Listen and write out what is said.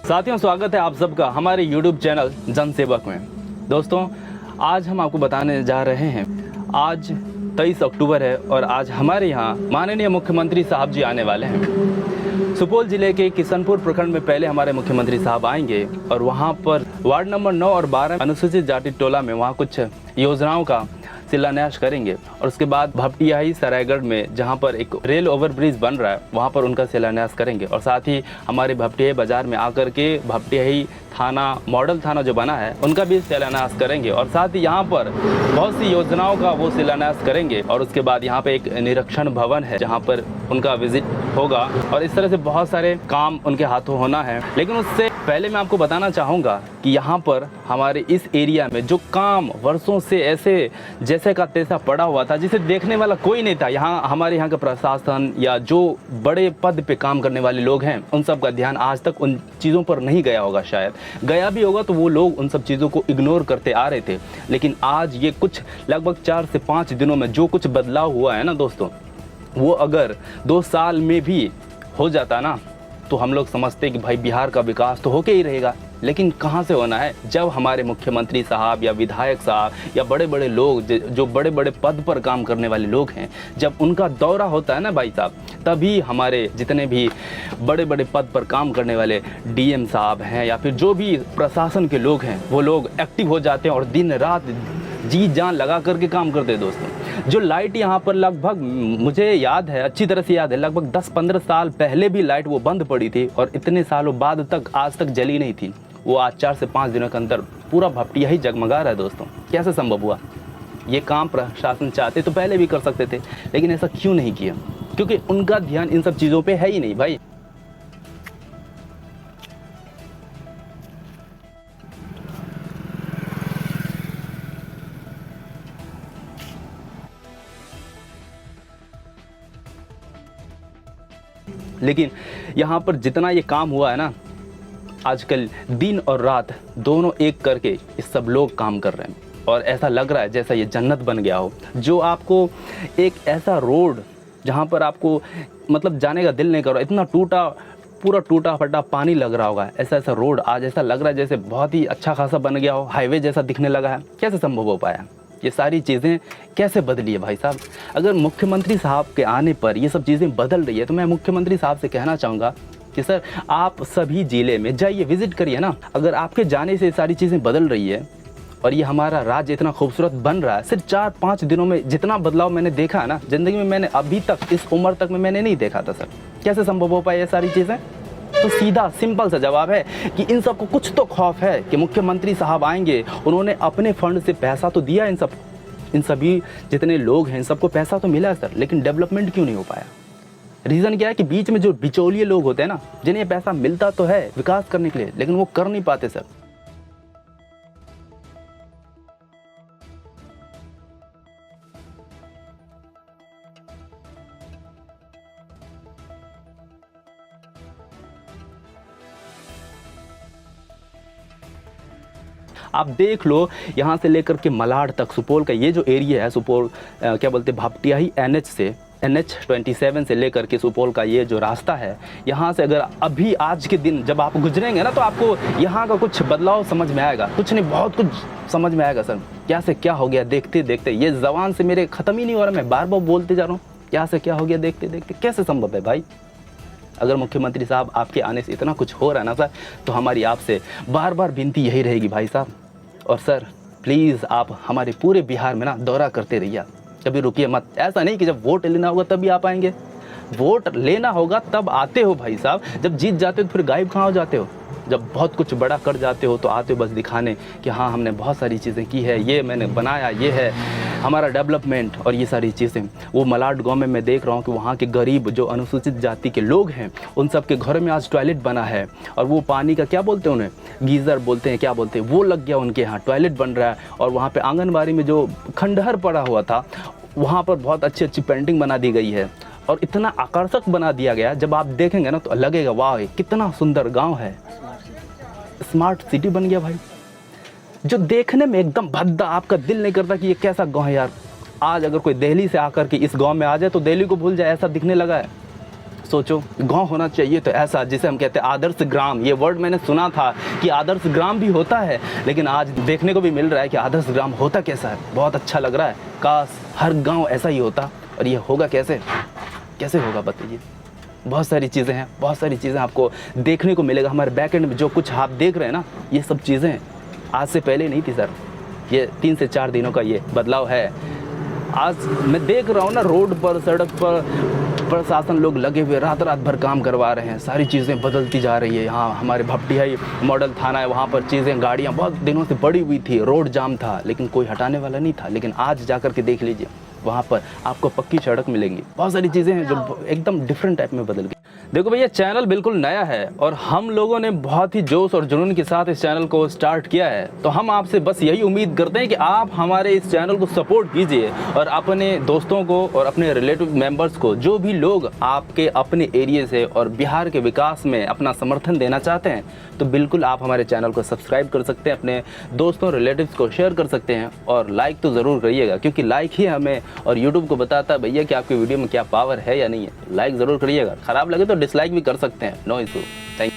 साथियों, स्वागत है आप सबका हमारे YouTube चैनल जनसेवक में। दोस्तों, आज हम आपको बताने जा रहे हैं, आज 23 अक्टूबर है और आज हमारे यहाँ माननीय मुख्यमंत्री साहब जी आने वाले हैं। सुपौल जिले के किशनपुर प्रखंड में पहले हमारे मुख्यमंत्री साहब आएंगे और वहाँ पर वार्ड नंबर 9 और 12 अनुसूचित जाति टोला में वहाँ कुछ योजनाओं का शिलान्यास करेंगे और उसके बाद भपटियाही सरायगढ़ में जहां पर एक रेल ओवरब्रिज बन रहा है वहां पर उनका शिलान्यास करेंगे और साथ ही हमारे भपटियाही बाजार में आकर के भपटियाही थाना मॉडल थाना जो बना है उनका भी शिलान्यास करेंगे और साथ ही यहाँ पर बहुत सी योजनाओं का वो शिलान्यास करेंगे और उसके बाद यहाँ पे एक निरीक्षण भवन है जहाँ पर उनका विजिट होगा और इस तरह से बहुत सारे काम उनके हाथों होना है। लेकिन उससे पहले मैं आपको बताना चाहूँगा कि यहाँ पर हमारे इस एरिया में जो काम वर्षों से ऐसे जैसे का तैसा पड़ा हुआ था जिसे देखने वाला कोई नहीं था, यहाँ हमारे यहाँ का प्रशासन या जो बड़े पद पे काम करने वाले लोग हैं उन सब का ध्यान आज तक उन चीज़ों पर नहीं गया होगा। शायद गया भी होगा तो वो लोग उन सब चीज़ों को इग्नोर करते आ रहे थे। लेकिन आज ये कुछ लगभग 4 से 5 दिनों में जो कुछ बदलाव हुआ है ना दोस्तों, वो अगर 2 साल में भी हो जाता ना तो हम लोग समझते कि भाई बिहार का विकास तो होके ही रहेगा। लेकिन कहाँ से होना है, जब हमारे मुख्यमंत्री साहब या विधायक साहब या बड़े बड़े लोग जो बड़े बड़े पद पर काम करने वाले लोग हैं, जब उनका दौरा होता है ना भाई साहब, तभी हमारे जितने भी बड़े बड़े पद पर काम करने वाले डीएम साहब हैं या फिर जो भी प्रशासन के लोग हैं वो लोग एक्टिव हो जाते हैं और दिन रात जी जान लगा करके काम करते हैं। दोस्तों, जो लाइट यहाँ पर लगभग मुझे याद है, अच्छी तरह से याद है, लगभग 10-15 साल पहले भी लाइट वो बंद पड़ी थी और इतने सालों बाद तक आज तक जली नहीं थी। वो आज 4 से 5 दिनों के अंदर पूरा भपटियाही जगमगा रहा है। दोस्तों, कैसे संभव हुआ? ये काम प्रशासन चाहते तो पहले भी कर सकते थे, लेकिन ऐसा क्यों नहीं किया? क्योंकि उनका ध्यान इन सब चीज़ों पे है ही नहीं भाई। लेकिन यहाँ पर जितना ये काम हुआ है ना, आजकल दिन और रात दोनों एक करके ये सब लोग काम कर रहे हैं और ऐसा लग रहा है जैसा ये जन्नत बन गया हो। जो आपको एक ऐसा रोड जहाँ पर आपको मतलब जाने का दिल नहीं कर रहा, इतना पूरा टूटा फटा पानी लग रहा होगा, ऐसा रोड आज ऐसा लग रहा है जैसे बहुत ही अच्छा खासा बन गया हो, हाईवे जैसा दिखने लगा है। कैसे संभव हो पाया? ये सारी चीज़ें कैसे बदली है भाई साहब? अगर मुख्यमंत्री साहब के आने पर ये सब चीज़ें बदल रही है तो मैं मुख्यमंत्री साहब से कहना चाहूँगा कि सर, आप सभी ज़िले में जाइए, विजिट करिए ना। अगर आपके जाने से सारी चीज़ें बदल रही है और ये हमारा राज्य इतना खूबसूरत बन रहा है, सिर्फ 4-5 दिनों में जितना बदलाव मैंने देखा है ना ज़िंदगी में, मैंने अभी तक इस उम्र तक में मैंने नहीं देखा था सर। कैसे संभव हो पाए ये सारी चीज़ें? तो सीधा सिंपल सा जवाब है कि इन सबको कुछ तो खौफ है कि मुख्यमंत्री साहब आएंगे, उन्होंने अपने फंड से पैसा तो दिया, इन सभी जितने लोग हैं इन सबको पैसा तो मिला है सर, लेकिन डेवलपमेंट क्यों नहीं हो पाया? रीज़न क्या है कि बीच में जो बिचौलिए लोग होते हैं ना, जिन्हें पैसा मिलता तो है विकास करने के लिए, लेकिन वो कर नहीं पाते सर। आप देख लो, यहाँ से लेकर के मलाड तक सुपौल का ये जो एरिया है, सुपौल क्या बोलते हैं, भपटियाही NH27 से लेकर के सुपौल का ये जो रास्ता है, यहाँ से अगर अभी आज के दिन जब आप गुजरेंगे ना तो आपको यहाँ का कुछ बदलाव समझ में आएगा। कुछ नहीं, बहुत कुछ समझ में आएगा सर। क्या से क्या हो गया देखते देखते, ये जबान से मेरे ख़त्म ही नहीं हो रहा, मैं बार बार बोलते जा रहा हूँ क्या से क्या हो गया देखते देखते। कैसे संभव है भाई? अगर मुख्यमंत्री साहब आपके आने से इतना कुछ हो रहा है ना सर, तो हमारी आपसे बार बार विनती यही रहेगी भाई साहब। और सर प्लीज़ आप हमारे पूरे बिहार में ना दौरा करते रहिए, कभी रुकिए मत। ऐसा नहीं कि जब वोट लेना होगा तभी आप आएंगे, वोट लेना होगा तब आते हो भाई साहब। जब जीत जाते हो तो फिर गायब कहाँ हो जाते हो? जब बहुत कुछ बड़ा कर जाते हो तो आते हो बस दिखाने कि हाँ हमने बहुत सारी चीज़ें की है, ये मैंने बनाया, ये है हमारा डेवलपमेंट और ये सारी चीज़ें। वो मलाड गांव में मैं देख रहा हूँ कि वहाँ के गरीब जो अनुसूचित जाति के लोग हैं उन सब के घर में आज टॉयलेट बना है और वो पानी का क्या बोलते हैं, उन्हें गीज़र बोलते हैं, क्या बोलते हैं, वो लग गया उनके यहाँ, टॉयलेट बन रहा है। और वहाँ पर आंगनबाड़ी में जो खंडहर पड़ा हुआ था वहाँ पर बहुत अच्छी अच्छी पेंटिंग बना दी गई है और इतना आकर्षक बना दिया गया, जब आप देखेंगे ना तो लगेगा वाह कितना सुंदर गांव है, स्मार्ट सिटी बन गया भाई। जो देखने में एकदम भद्दा, आपका दिल नहीं करता कि ये कैसा गांव है यार। आज अगर कोई दिल्ली से आकर के इस गांव में आ जाए तो दिल्ली को भूल जाए, ऐसा दिखने लगा है। सोचो, गांव होना चाहिए तो ऐसा, जिसे हम कहते हैं आदर्श ग्राम। ये वर्ड मैंने सुना था कि आदर्श ग्राम भी होता है, लेकिन आज देखने को भी मिल रहा है कि आदर्श ग्राम होता कैसा है। बहुत अच्छा लग रहा है, काश हर गांव ऐसा ही होता। और ये होगा कैसे, कैसे होगा बताइए। बहुत सारी चीज़ें हैं, बहुत सारी चीज़ें आपको देखने को मिलेगा हमारे बैक एंड में। जो कुछ आप देख रहे हैं ना, ये सब चीज़ें आज से पहले नहीं थी सर। ये 3 से 4 दिनों का ये बदलाव है। आज मैं देख रहा हूँ ना, रोड पर, सड़क पर प्रशासन लोग लगे हुए रात रात भर काम करवा रहे हैं। सारी चीज़ें बदलती जा रही है। यहाँ हमारे भपटिया मॉडल थाना है, वहाँ पर चीज़ें, गाड़ियाँ बहुत दिनों से पड़ी हुई थी, रोड जाम था, लेकिन कोई हटाने वाला नहीं था। लेकिन आज जा कर के देख लीजिए, वहाँ पर आपको पक्की सड़क मिलेंगी। बहुत सारी चीज़ें हैं जो एकदम डिफरेंट टाइप में बदल गई। देखो भैया, चैनल बिल्कुल नया है और हम लोगों ने बहुत ही जोश और जुनून के साथ इस चैनल को स्टार्ट किया है। तो हम आपसे बस यही उम्मीद करते हैं कि आप हमारे इस चैनल को सपोर्ट कीजिए और अपने दोस्तों को और अपने रिलेटिव मेंबर्स को, जो भी लोग आपके अपने एरिया से और बिहार के विकास में अपना समर्थन देना चाहते हैं, तो बिल्कुल आप हमारे चैनल को सब्सक्राइब कर सकते हैं, अपने दोस्तों रिलेटिव्स को शेयर कर सकते हैं और लाइक तो ज़रूर करिएगा, क्योंकि लाइक ही हमें और यूट्यूब को बताता है भैया कि आपकी वीडियो में क्या पावर है या नहीं है। लाइक ज़रूर करिएगा, ख़राब लगे तो डिसलाइक भी कर सकते हैं, नो इशू। थैंक